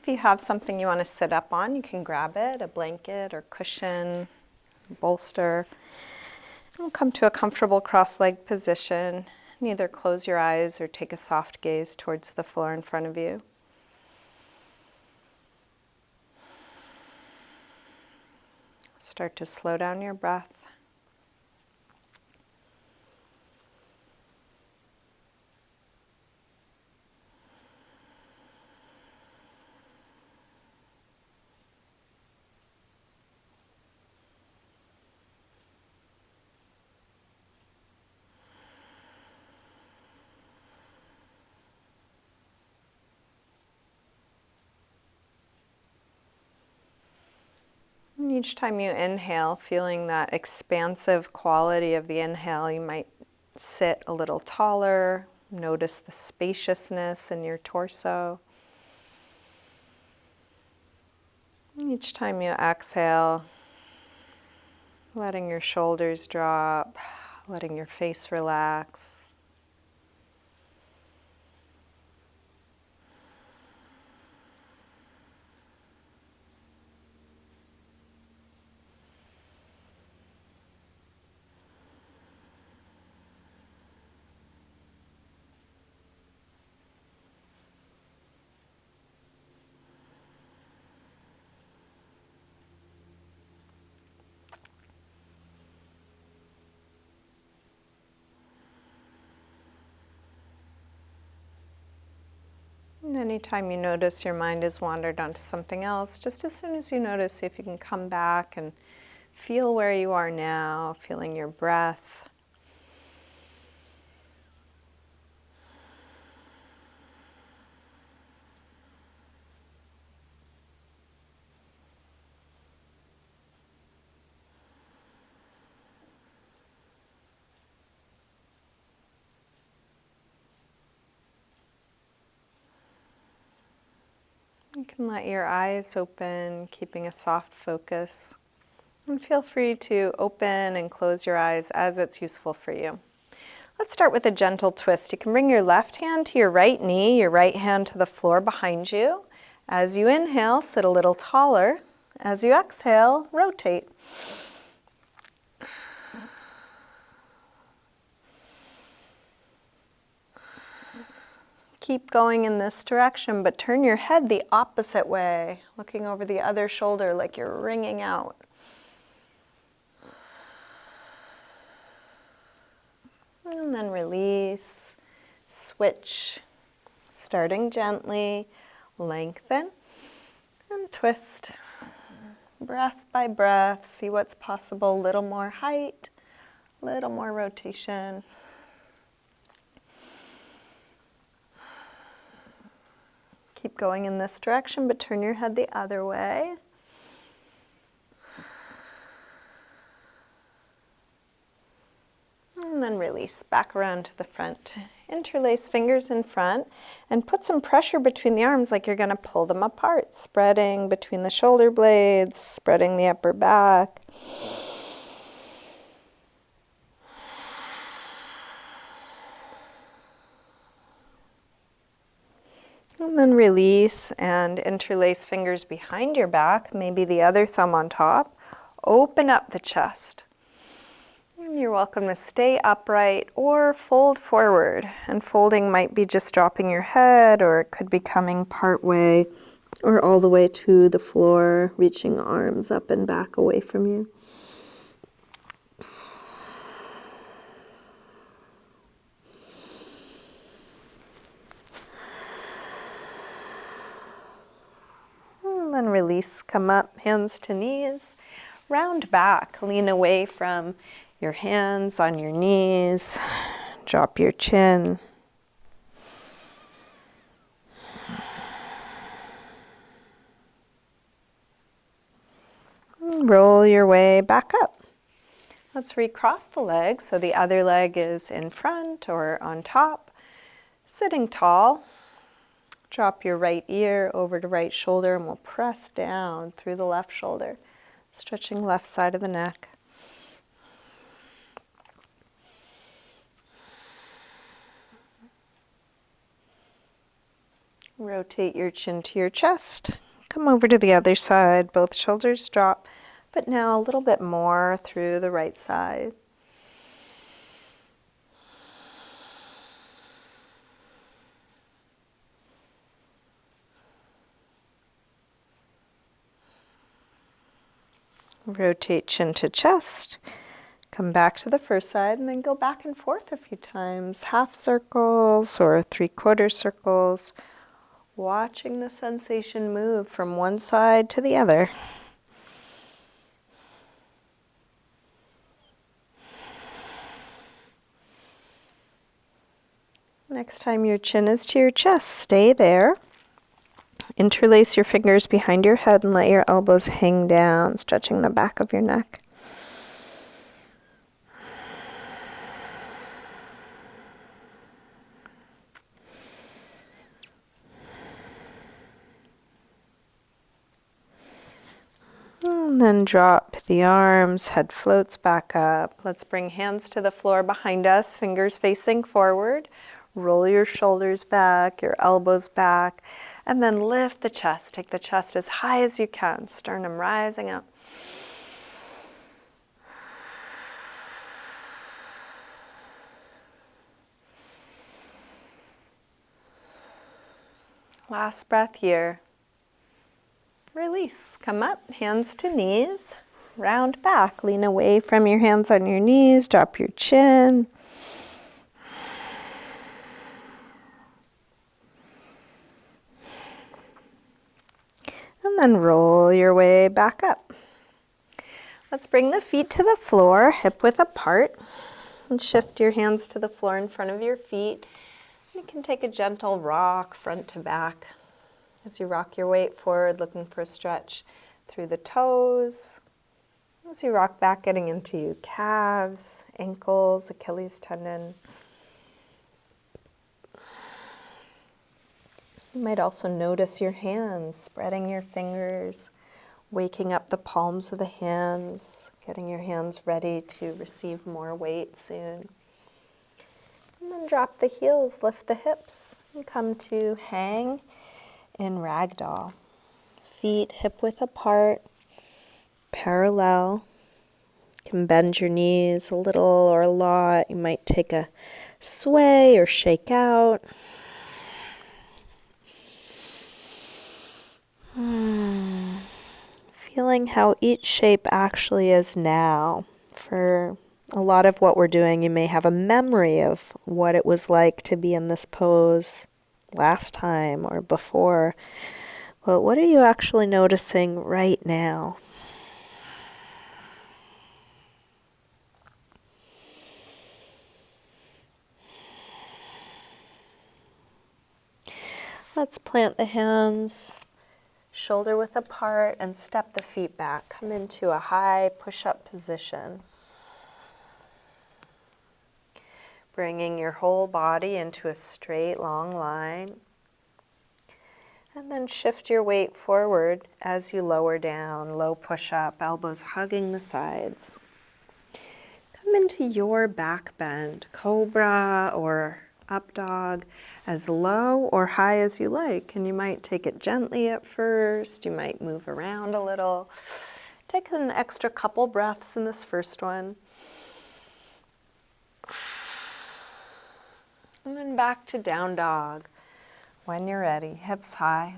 If you have something you want to sit up on, you can grab it, a blanket or cushion, bolster. And come to a comfortable cross-legged position. And either close your eyes or take a soft gaze towards the floor in front of you. Start to slow down your breath. And each time you inhale, feeling that expansive quality of the inhale, you might sit a little taller, notice the spaciousness in your torso. And each time you exhale, letting your shoulders drop, letting your face relax. And anytime you notice your mind has wandered onto something else, just as soon as you notice, see if you can come back and feel where you are now, feeling your breath. You can let your eyes open, keeping a soft focus. And feel free to open and close your eyes as it's useful for you. Let's start with a gentle twist. You can bring your left hand to your right knee, your right hand to the floor behind you. As you inhale, sit a little taller. As you exhale, rotate. Keep going in this direction, but turn your head the opposite way, looking over the other shoulder like you're wringing out. And then release, switch, starting gently, lengthen and twist. Breath by breath, see what's possible, little more height, little more rotation. Keep going in this direction, but turn your head the other way. And then release back around to the front. Interlace fingers in front and put some pressure between the arms like you're going to pull them apart, spreading between the shoulder blades, spreading the upper back. And then release and interlace fingers behind your back, maybe the other thumb on top. Open up the chest. And you're welcome to stay upright or fold forward. And folding might be just dropping your head, or it could be coming part way or all the way to the floor, reaching arms up and back away from you. And then release, come up, hands to knees, round back, lean away from your hands on your knees, drop your chin. Roll your way back up. Let's recross the legs so the other leg is in front or on top. Sitting tall. Drop your right ear over to right shoulder and we'll press down through the left shoulder, stretching left side of the neck. Rotate your chin to your chest. Come over to the other side. Both shoulders drop, but now a little bit more through the right side. Rotate chin to chest. Come back to the first side and then go back and forth a few times. Half circles or 3/4 circles. Watching the sensation move from one side to the other. Next time your chin is to your chest, stay there. Interlace your fingers behind your head and let your elbows hang down, stretching the back of your neck. And then drop the arms, head floats back up. Let's bring hands to the floor behind us, fingers facing forward. Roll your shoulders back, your elbows back, and then lift the chest. Take the chest as high as you can, sternum rising up. Last breath here. Release. Come up, hands to knees. Round back. Lean away from your hands on your knees. Drop your chin. And then roll your way back up. Let's bring the feet to the floor, hip width apart. And shift your hands to the floor in front of your feet. You can take a gentle rock front to back. As you rock your weight forward, looking for a stretch through the toes. As you rock back, getting into calves, ankles, Achilles tendon. You might also notice your hands, spreading your fingers, waking up the palms of the hands, getting your hands ready to receive more weight soon. And then drop the heels, lift the hips, and come to hang in ragdoll. Feet hip width apart, parallel. You can bend your knees a little or a lot. You might take a sway or shake out. Feeling how each shape actually is now. For a lot of what we're doing, you may have a memory of what it was like to be in this pose last time or before. But what are you actually noticing right now? Let's plant the hands shoulder width apart and step the feet back. Come into a high push-up position. Bringing your whole body into a straight, long line. And then shift your weight forward as you lower down, low push-up, elbows hugging the sides. Come into your back bend, cobra or up dog, as low or high as you like. And you might take it gently at first. You might move around a little. Take an extra couple breaths in this first one. And then back to down dog. When you're ready, hips high.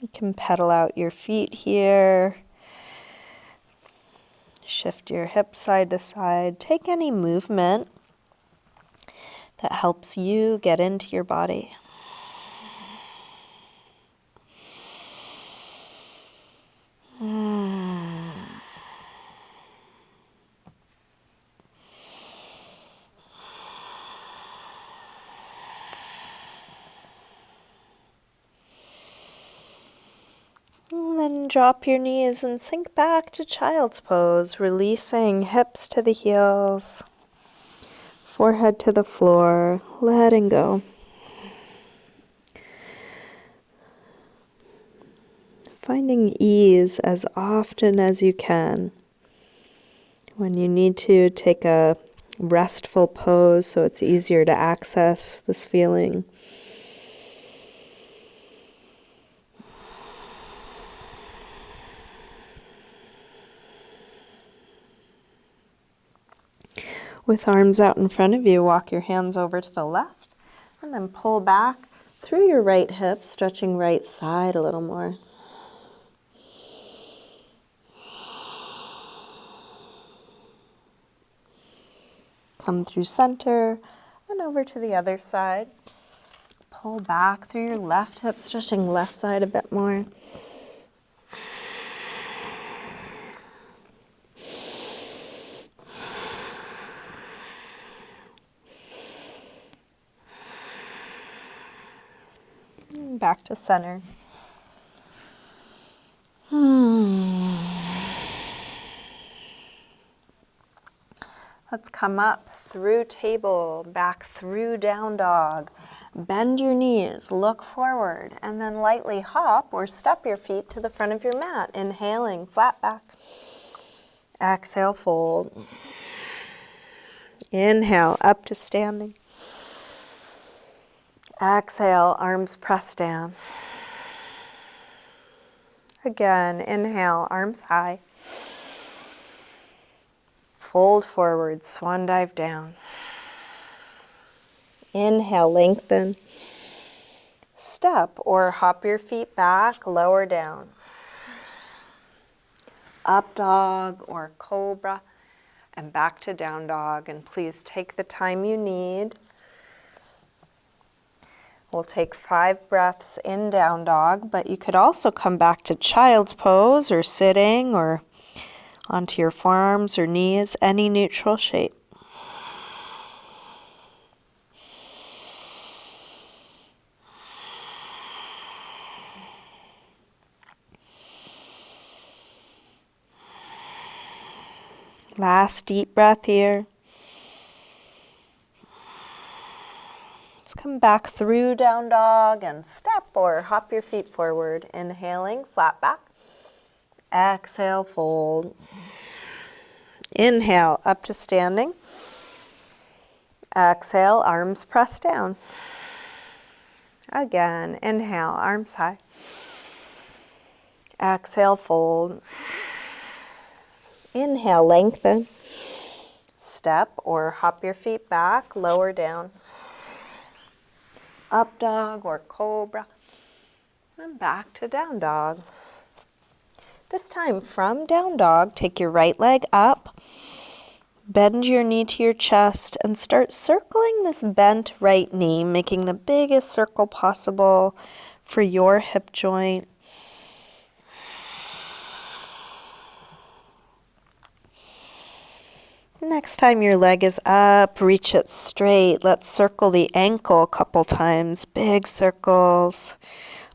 You can pedal out your feet here. Shift your hips side to side. Take any movement that helps you get into your body. And then drop your knees and sink back to child's pose, releasing hips to the heels, forehead to the floor, letting go. Finding ease as often as you can. When you need to, take a restful pose so it's easier to access this feeling. With arms out in front of you, walk your hands over to the left and then pull back through your right hip, stretching right side a little more. Come through center and over to the other side. Pull back through your left hip, stretching left side a bit more. Back to center. Let's come up through table, back through down dog. Bend your knees, look forward, and then lightly hop or step your feet to the front of your mat. Inhaling, flat back. Exhale, fold. Inhale, up to standing. Exhale, arms press down. Again, inhale, arms high. Fold forward, swan dive down. Inhale, lengthen. Step or hop your feet back, lower down. Up dog or cobra, and back to down dog. And please take the time you need. We'll take 5 breaths in down dog, but you could also come back to child's pose or sitting or onto your forearms or knees, any neutral shape. Last deep breath here. Let's come back through down dog and step or hop your feet forward. Inhaling, flat back. Exhale, fold. Inhale, up to standing. Exhale, arms press down. Again, inhale, arms high. Exhale, fold. Inhale, lengthen. Step or hop your feet back, lower down. Up dog or cobra. And back to down dog. This time from down dog, take your right leg up, bend your knee to your chest, and start circling this bent right knee, making the biggest circle possible for your hip joint. Next time your leg is up, reach it straight. Let's circle the ankle a couple times. Big circles,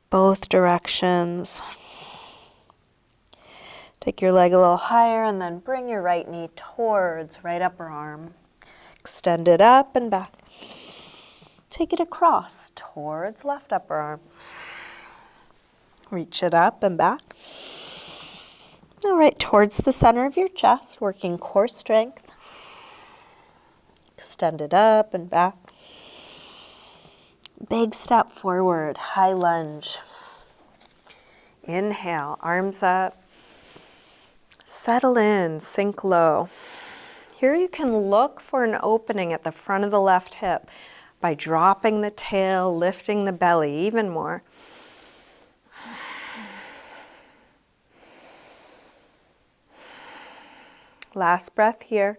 both directions. Take your leg a little higher and then bring your right knee towards right upper arm. Extend it up and back. Take it across towards left upper arm. Reach it up and back. All right, towards the center of your chest, working core strength. Extend it up and back. Big step forward, high lunge. Inhale, arms up. Settle in, sink low. Here you can look for an opening at the front of the left hip by dropping the tail, lifting the belly even more. Last breath here.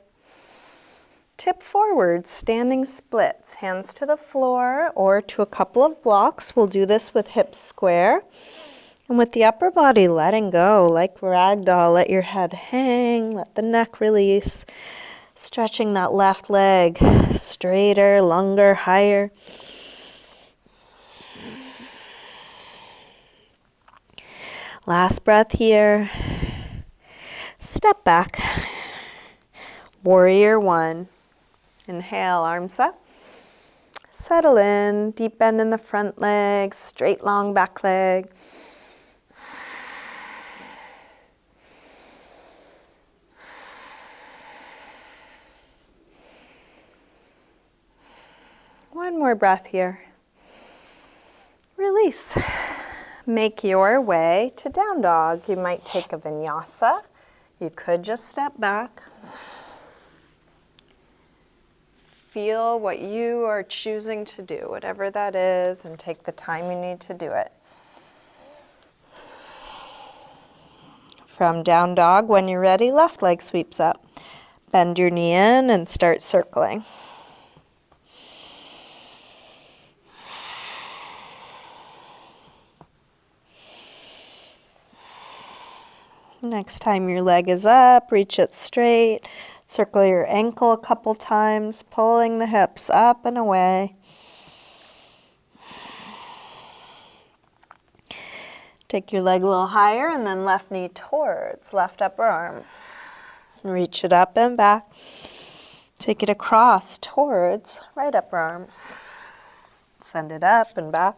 Tip forward, standing splits, hands to the floor or to a couple of blocks. We'll do this with hips square. And with the upper body letting go, like ragdoll, let your head hang, let the neck release. Stretching that left leg straighter, longer, higher. Last breath here. Step back. Warrior one. Inhale, arms up. Settle in, deep bend in the front leg, straight long back leg. One more breath here. Release. Make your way to down dog. You might take a vinyasa. You could just step back. Feel what you are choosing to do, whatever that is, and take the time you need to do it. From down dog, when you're ready, left leg sweeps up. Bend your knee in and start circling. Next time your leg is up, reach it straight. Circle your ankle a couple times, pulling the hips up and away. Take your leg a little higher and then left knee towards left upper arm. Reach it up and back. Take it across towards right upper arm. Send it up and back.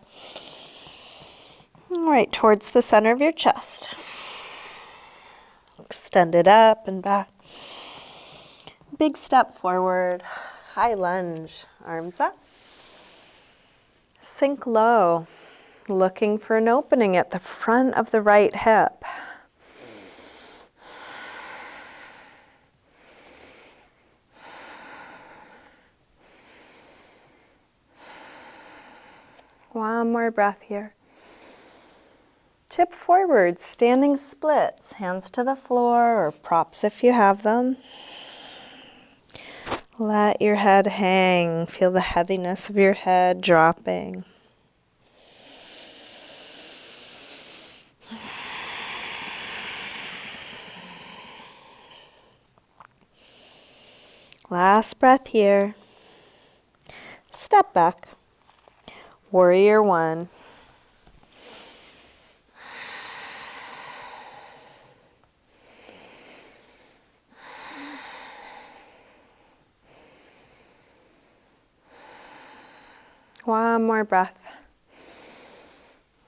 All right, towards the center of your chest. Extend it up and back. Big step forward. High lunge. Arms up. Sink low. Looking for an opening at the front of the right hip. One more breath here. Tip forward, standing splits, hands to the floor or props if you have them. Let your head hang. Feel the heaviness of your head dropping. Last breath here. Step back. Warrior one. One more breath.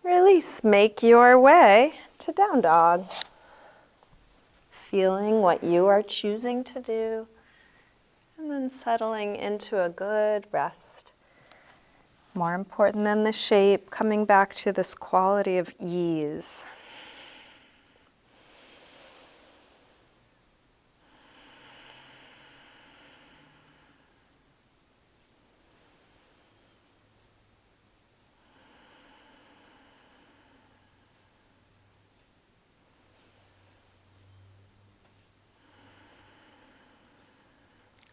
Release. Make your way to down dog. Feeling what you are choosing to do. And then settling into a good rest. More important than the shape, coming back to this quality of ease.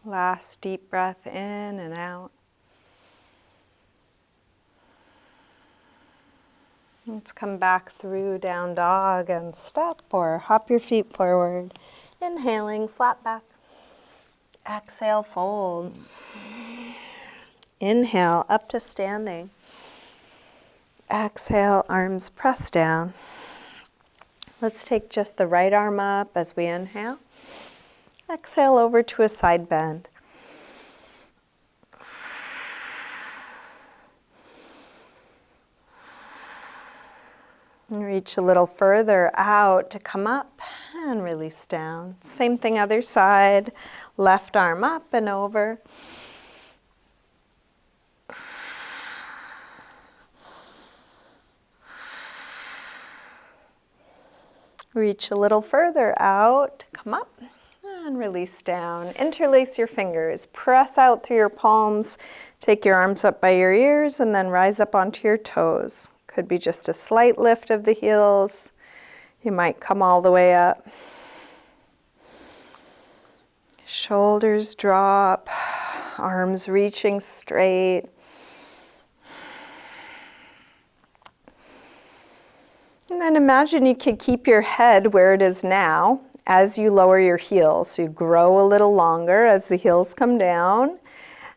Last deep breath in and out. Let's come back through down dog and step or hop your feet forward. Inhaling, flat back. Exhale, fold. Inhale, up to standing. Exhale, arms press down. Let's take just the right arm up as we inhale. Exhale over to a side bend. And reach a little further out to come up and release down. Same thing other side. Left arm up and over. Reach a little further out, come up and release down. Interlace your fingers, press out through your palms, take your arms up by your ears and then rise up onto your toes. Could be just a slight lift of the heels. You might come all the way up. Shoulders drop, arms reaching straight. And then imagine you could keep your head where it is now as you lower your heels. So you grow a little longer as the heels come down.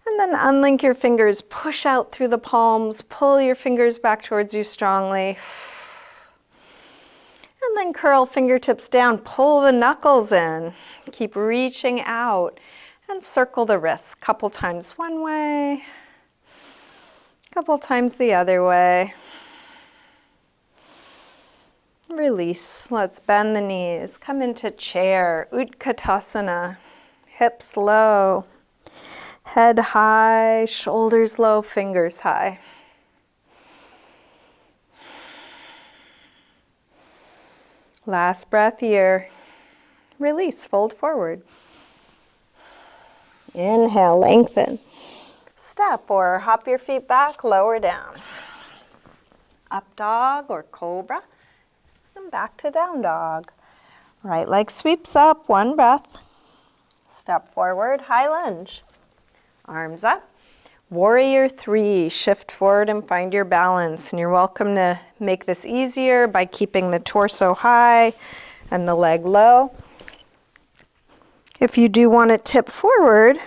And then unlink your fingers, push out through the palms, pull your fingers back towards you strongly. And then curl fingertips down, pull the knuckles in. Keep reaching out and circle the wrists. Couple times one way, couple times the other way. Release. Let's bend the knees. Come into chair, Utkatasana. Hips low. Head high, shoulders low, fingers high. Last breath here. Release, fold forward. Inhale, lengthen. Step or hop your feet back, lower down. Up dog or cobra. And back to down dog. Right leg sweeps up, one breath. Step forward, high lunge. Arms up. Warrior 3, shift forward and find your balance. And you're welcome to make this easier by keeping the torso high and the leg low. If you do want to tip forward,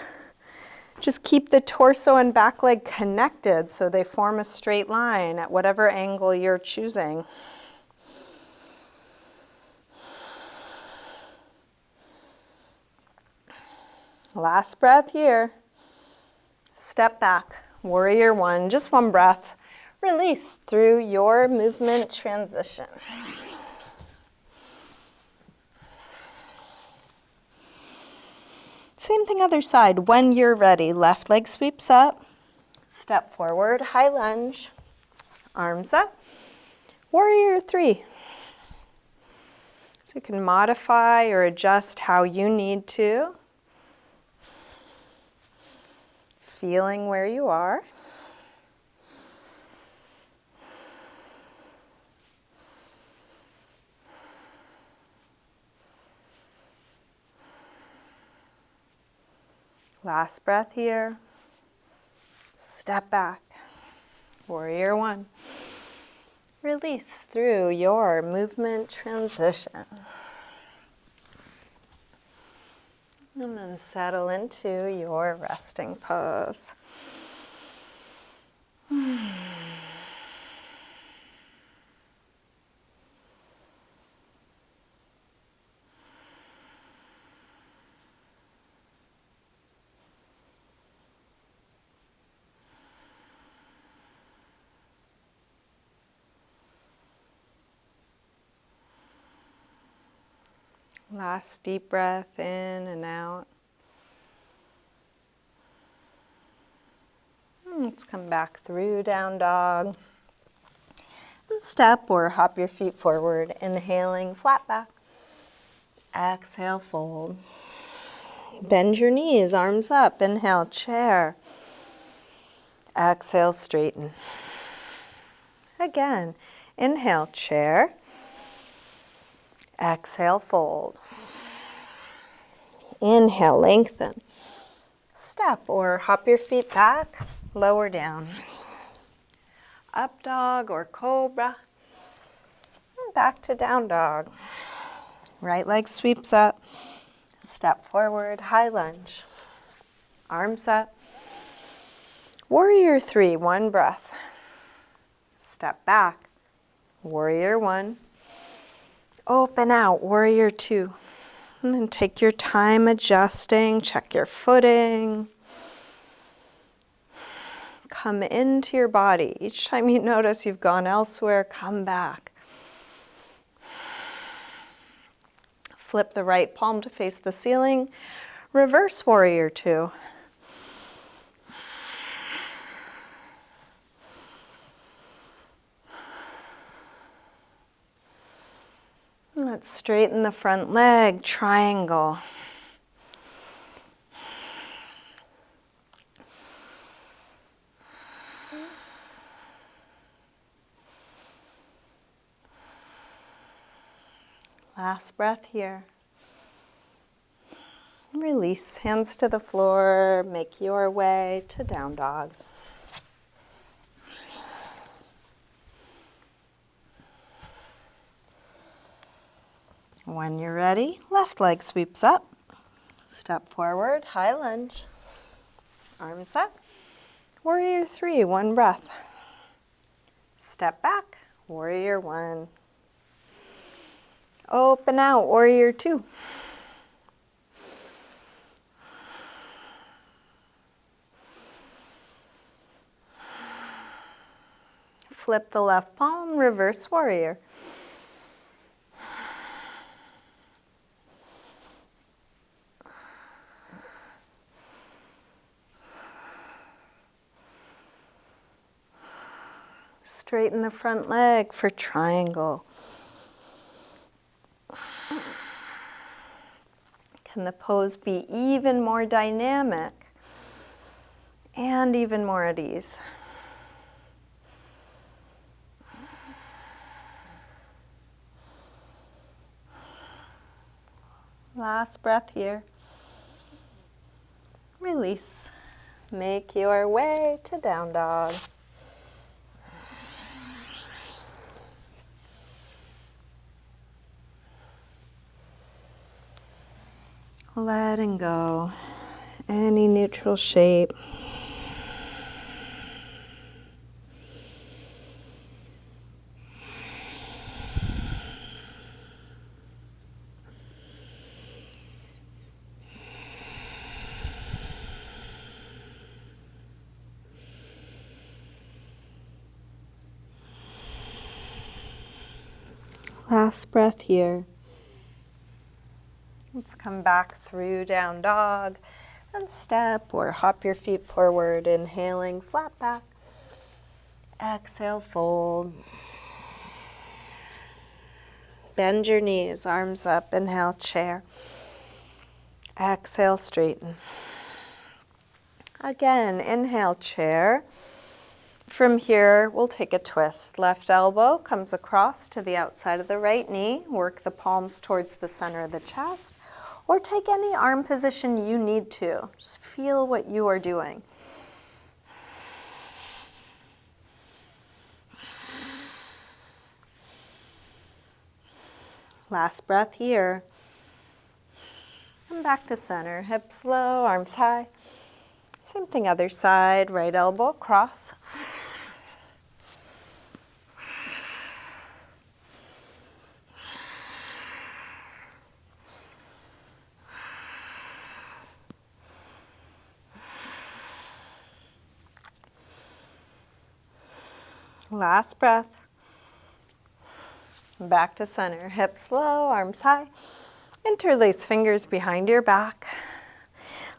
just keep the torso and back leg connected so they form a straight line at whatever angle you're choosing. Last breath here. Step back, warrior 1, just one breath. Release through your movement transition. Same thing other side. When you're ready, left leg sweeps up. Step forward, high lunge. Arms up. Warrior 3. So you can modify or adjust how you need to. Feeling where you are. Last breath here. Step back. Warrior 1. Release through your movement transition. And then settle into your resting pose. Last deep breath in and out. Let's come back through down dog. And step or hop your feet forward, inhaling flat back. Exhale, fold. Bend your knees, arms up. Inhale, chair. Exhale, straighten. Again, inhale, chair. Exhale, fold. Inhale, lengthen. Step or hop your feet back, lower down. Up dog or cobra. And back to down dog. Right leg sweeps up. Step forward, high lunge. Arms up. Warrior 3, one breath. Step back. Warrior 1. Open out, warrior 2. And then take your time adjusting, check your footing. Come into your body. Each time you notice you've gone elsewhere, come back. Flip the right palm to face the ceiling. Reverse warrior 2. Let's straighten the front leg, triangle. Last breath here. Release, hands to the floor, make your way to down dog. When you're ready, left leg sweeps up. Step forward, high lunge. Arms up. Warrior 3, one breath. Step back, warrior 1. Open out, warrior 2. Flip the left palm, reverse warrior. straighten the front leg for triangle. Can the pose be even more dynamic and even more at ease? Last breath here. Release. Make your way to down dog. Letting go any neutral shape. Last breath here. Let's come back through down dog and step or hop your feet forward, inhaling, flat back. Exhale, fold. Bend your knees, arms up, inhale, chair. Exhale, straighten. Again, inhale, chair. From here, we'll take a twist. Left elbow comes across to the outside of the right knee. Work the palms towards the center of the chest. Or take any arm position you need to. Just feel what you are doing. Last breath here. And back to center. Hips low, arms high. Same thing other side. Right elbow across. Last breath. Back to center. Hips low, arms high. Interlace fingers behind your back.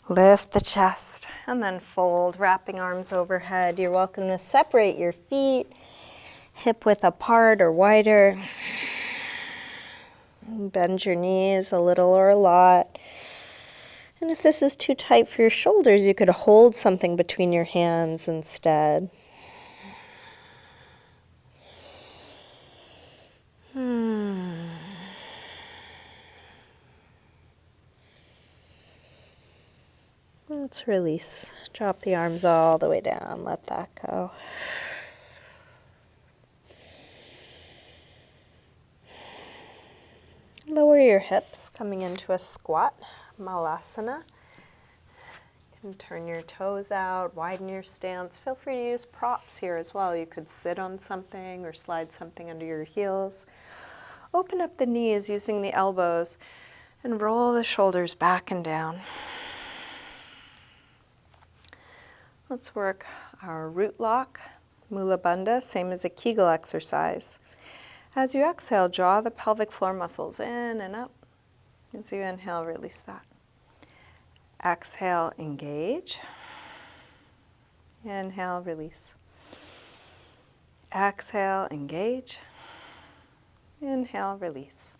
Lift the chest and then fold, wrapping arms overhead. You're welcome to separate your feet, hip width apart or wider. Bend your knees a little or a lot. And if this is too tight for your shoulders, you could hold something between your hands instead. Let's release. Drop the arms all the way down. Let that go. Lower your hips, coming into a squat, malasana. You can turn your toes out, widen your stance. Feel free to use props here as well. You could sit on something or slide something under your heels. Open up the knees using the elbows and roll the shoulders back and down. Let's work our root lock, mula bandha, same as a Kegel exercise. As you exhale, draw the pelvic floor muscles in and up. As you inhale, release that. Exhale, engage. Inhale, release. Exhale, engage. Inhale, release.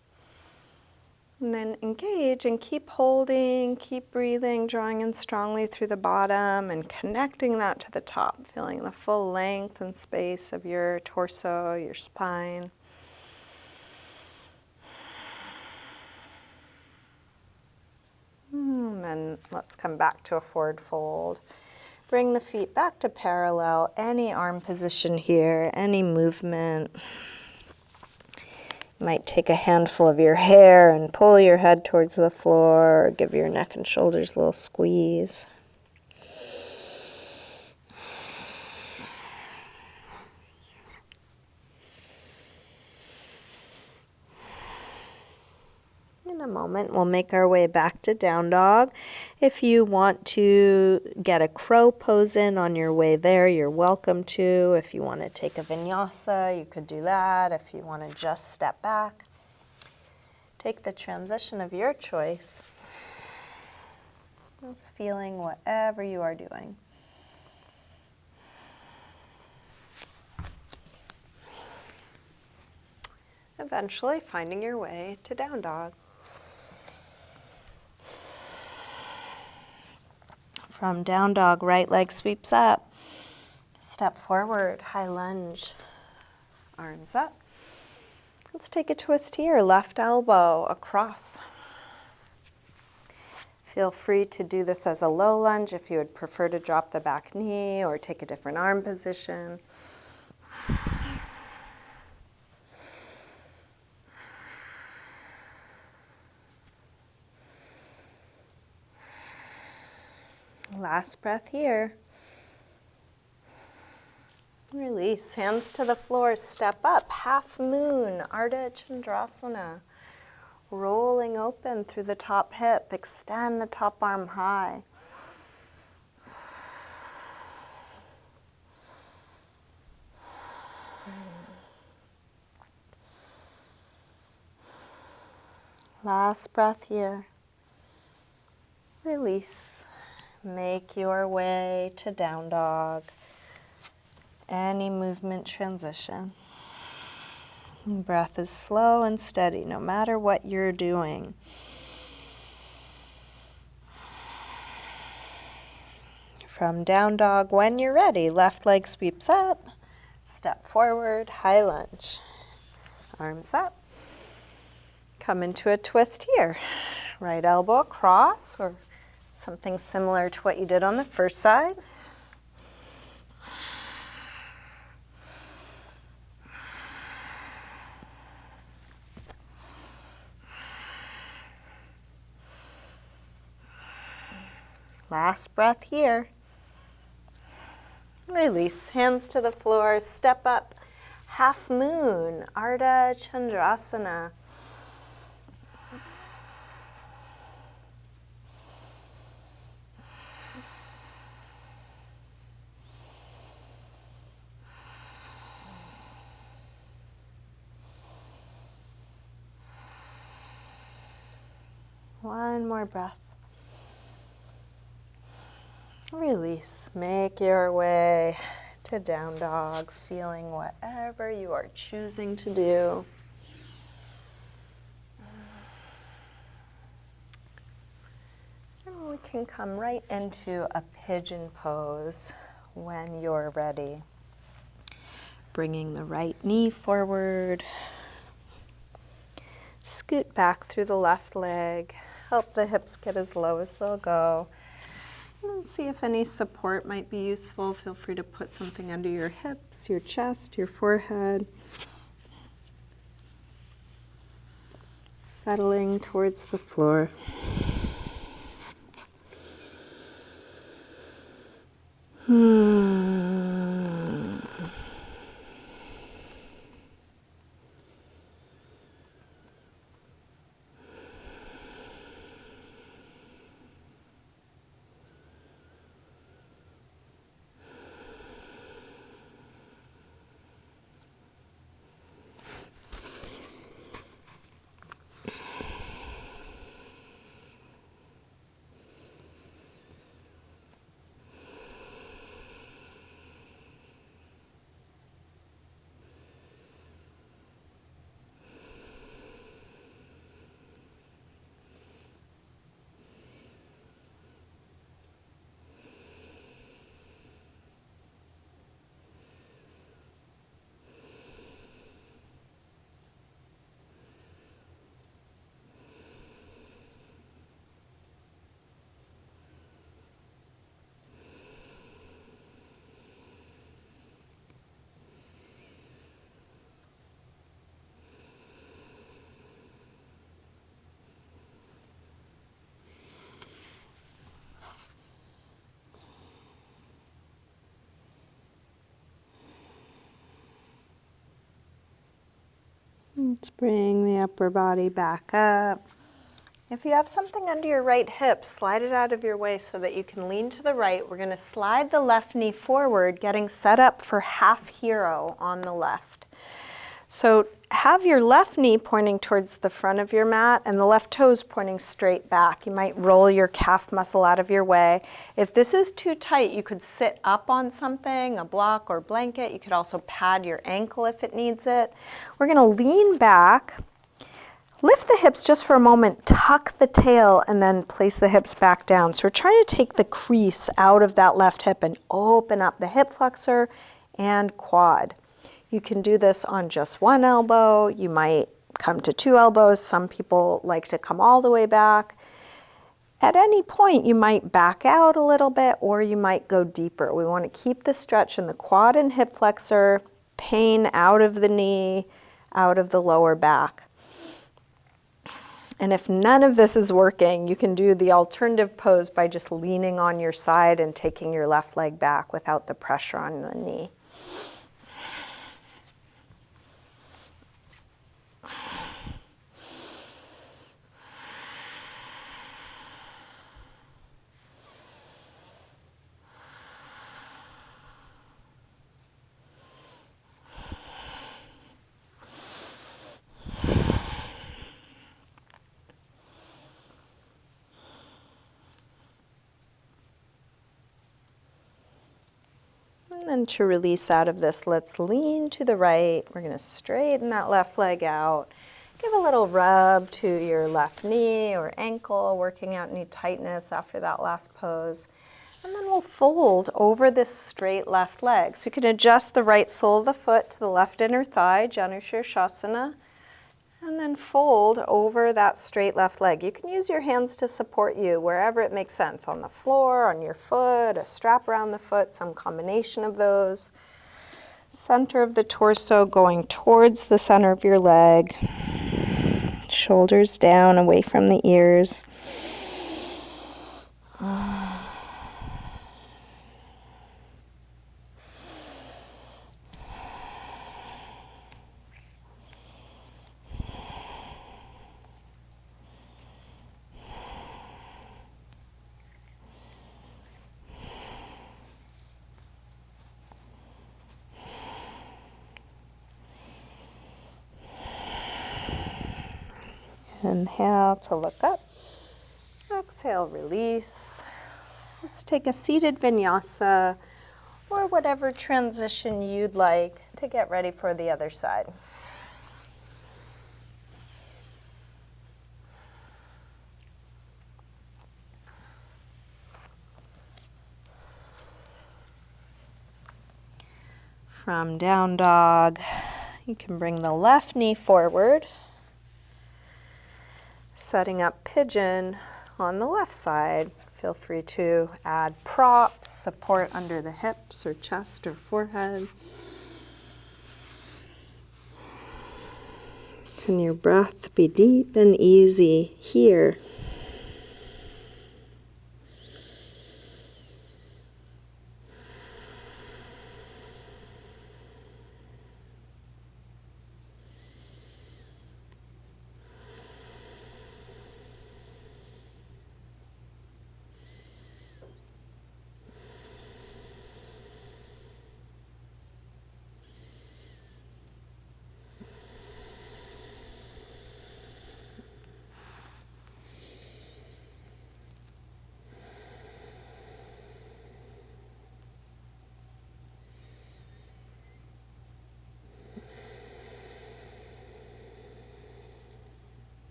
And then engage and keep holding, keep breathing, drawing in strongly through the bottom and connecting that to the top, feeling the full length and space of your torso, your spine. And then let's come back to a forward fold. Bring the feet back to parallel, any arm position here, any movement. You might take a handful of your hair and pull your head towards the floor, or give your neck and shoulders a little squeeze. In a moment, we'll make our way back to down dog. If you want to get a crow pose in on your way there, you're welcome to. If you want to take a vinyasa, you could do that. If you want to just step back, take the transition of your choice. Just feeling whatever you are doing. eventually finding your way to down dog. From down dog, right leg sweeps up. Step forward, high lunge, arms up. Let's take a twist here, left elbow across. Feel free to do this as a low lunge if you would prefer to drop the back knee or take a different arm position. Last breath here. Release, hands to the floor, step up, half moon, Ardha Chandrasana. Rolling open through the top hip, extend the top arm high. Last breath here. Release. Make your way to down dog. Any movement transition. Breath is slow and steady, no matter what you're doing. From down dog, when you're ready, left leg sweeps up, step forward, high lunge. Arms up. Come into a twist here. Right elbow across, or something similar to what you did on the first side. Last breath here. Release, hands to the floor, step up, half moon, Ardha Chandrasana. One more breath. Release. Make your way to down dog, feeling whatever you are choosing to do. And we can come right into a pigeon pose when you're ready. Bringing the right knee forward. Scoot back through the left leg. Help the hips get as low as they'll go. And see if any support might be useful. Feel free to put something under your hips, your chest, your forehead. Settling towards the floor. Let's bring the upper body back up. If you have something under your right hip, slide it out of your way so that you can lean to the right. We're going to slide the left knee forward, getting set up for half hero on the left. So have your left knee pointing towards the front of your mat and the left toes pointing straight back. You might roll your calf muscle out of your way. If this is too tight, you could sit up on something, a block or blanket. You could also pad your ankle if it needs it. We're going to lean back, lift the hips just for a moment, tuck the tail, and then place the hips back down. So we're trying to take the crease out of that left hip and open up the hip flexor and quad. You can do this on just one elbow. You might come to 2 elbows. Some people like to come all the way back. At any point, you might back out a little bit or you might go deeper. We want to keep the stretch in the quad and hip flexor, pain out of the knee, out of the lower back. And if none of this is working, you can do the alternative pose by just leaning on your side and taking your left leg back without the pressure on the knee. And then to release out of this, let's lean to the right. We're going to straighten that left leg out. Give a little rub to your left knee or ankle, working out any tightness after that last pose. And then we'll fold over this straight left leg. So you can adjust the right sole of the foot to the left inner thigh, janusirsasana. And then fold over that straight left leg. You can use your hands to support you wherever it makes sense, on the floor, on your foot, a strap around the foot, some combination of those. Center of the torso going towards the center of your leg. Shoulders down, away from the ears. Inhale to look up. Exhale, release. Let's take a seated vinyasa or whatever transition you'd like to get ready for the other side. From down dog, you can bring the left knee forward, setting up pigeon on the left side. Feel free to add props, support under the hips or chest or forehead. Can your breath be deep and easy here?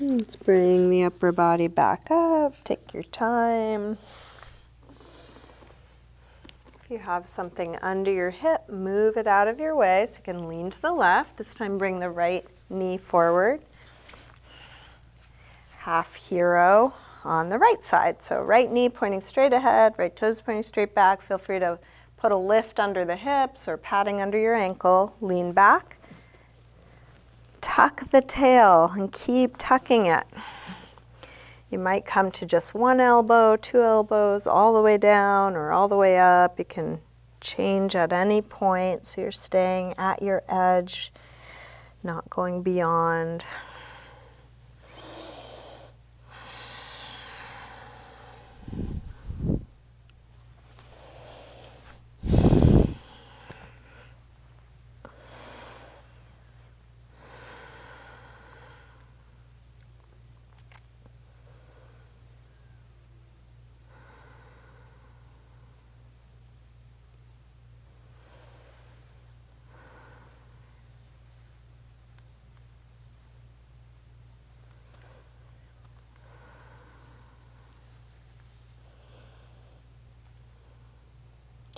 Let's bring the upper body back up. Take your time. If you have something under your hip, move it out of your way so you can lean to the left. This time bring the right knee forward. Half hero on the right side. So right knee pointing straight ahead, right toes pointing straight back. Feel free to put a lift under the hips or padding under your ankle. Lean back. Tuck the tail and keep tucking it. You might come to just 1 elbow, 2 elbows, all the way down or all the way up. You can change at any point so you're staying at your edge, not going beyond.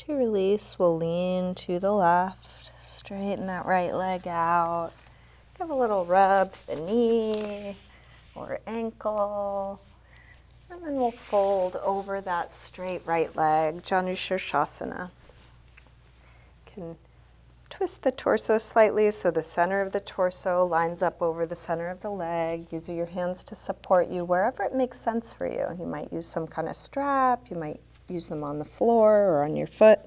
To release, we'll lean to the left, straighten that right leg out. Give a little rub to the knee or ankle. And then we'll fold over that straight right leg, janusirsasana. Can twist the torso slightly so the center of the torso lines up over the center of the leg. Use your hands to support you wherever it makes sense for you. You might use some kind of strap, you might use them on the floor or on your foot.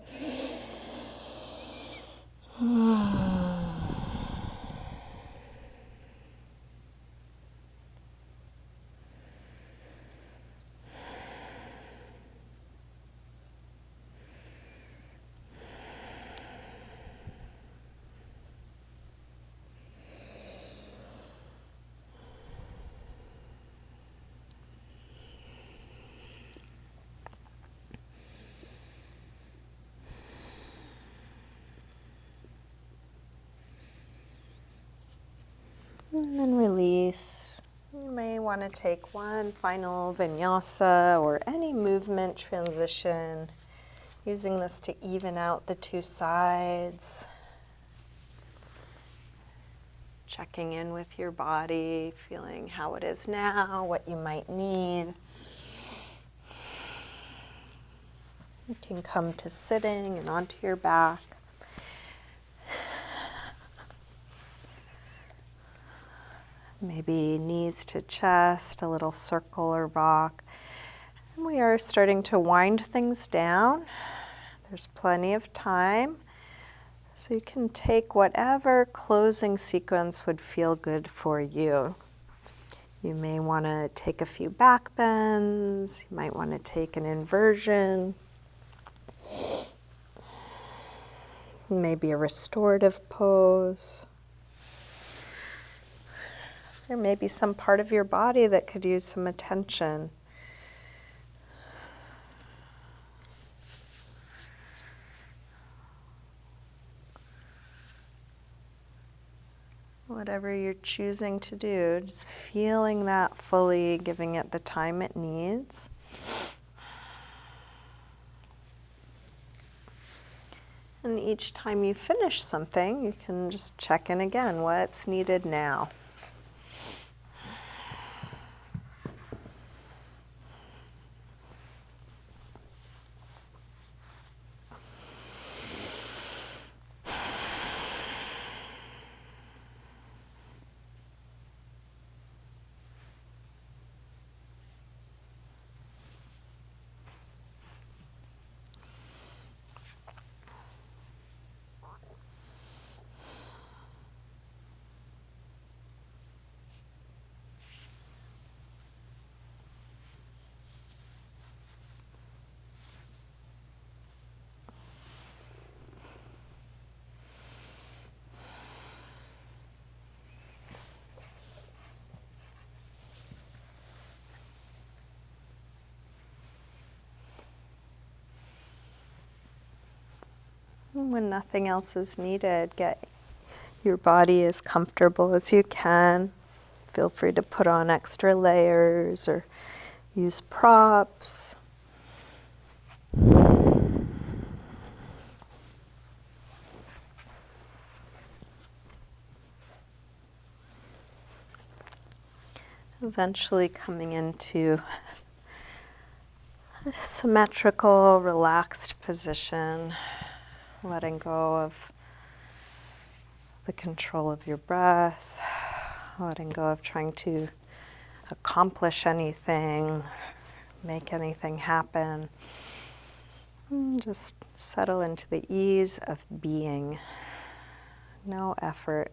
And then release. You may want to take one final vinyasa or any movement transition, using this to even out the two sides. Checking in with your body, feeling how it is now, what you might need. You can come to sitting and onto your back. Maybe knees to chest, a little circle or rock. And we are starting to wind things down. There's plenty of time. So you can take whatever closing sequence would feel good for you. You may want to take a few back bends. You might want to take an inversion. Maybe a restorative pose. There may be some part of your body that could use some attention. Whatever you're choosing to do, just feeling that fully, giving it the time it needs. And each time you finish something, you can just check in again, what's needed now. When nothing else is needed, get your body as comfortable as you can. Feel free to put on extra layers or use props. Eventually coming into a symmetrical, relaxed position. Letting go of the control of your breath, letting go of trying to accomplish anything, make anything happen. And just settle into the ease of being. No effort.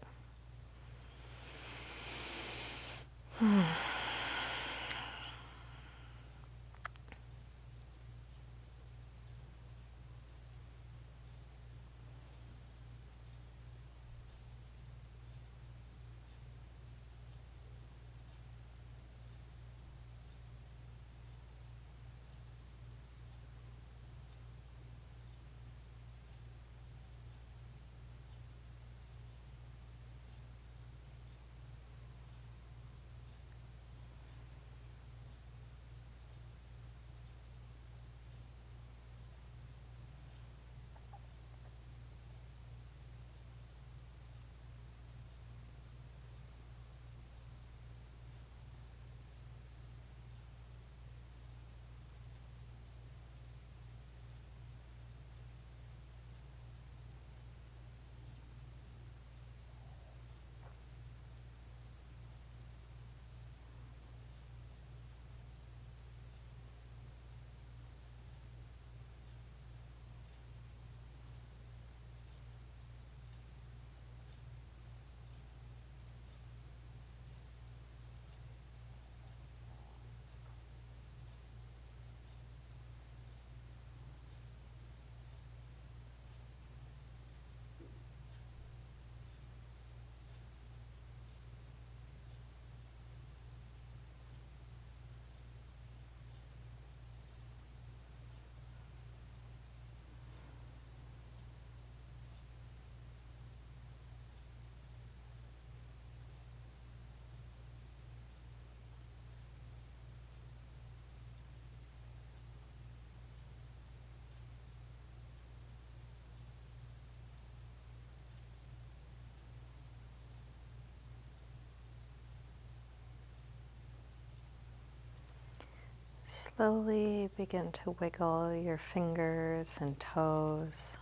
Slowly begin to wiggle your fingers and toes,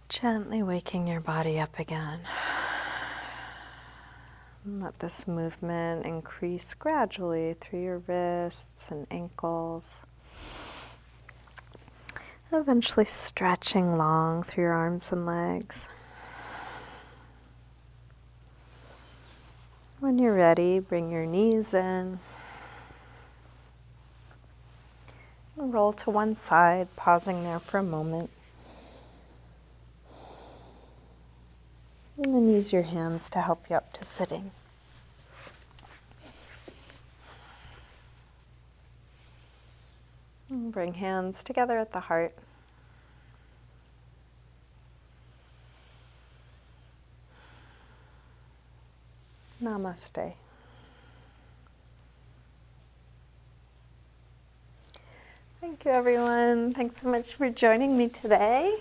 gently waking your body up again. And let this movement increase gradually through your wrists and ankles, eventually stretching long through your arms and legs. When you're ready, bring your knees in. And roll to one side, pausing there for a moment. And then use your hands to help you up to sitting. And bring hands together at the heart. Namaste. Thank you, everyone. Thanks so much for joining me today.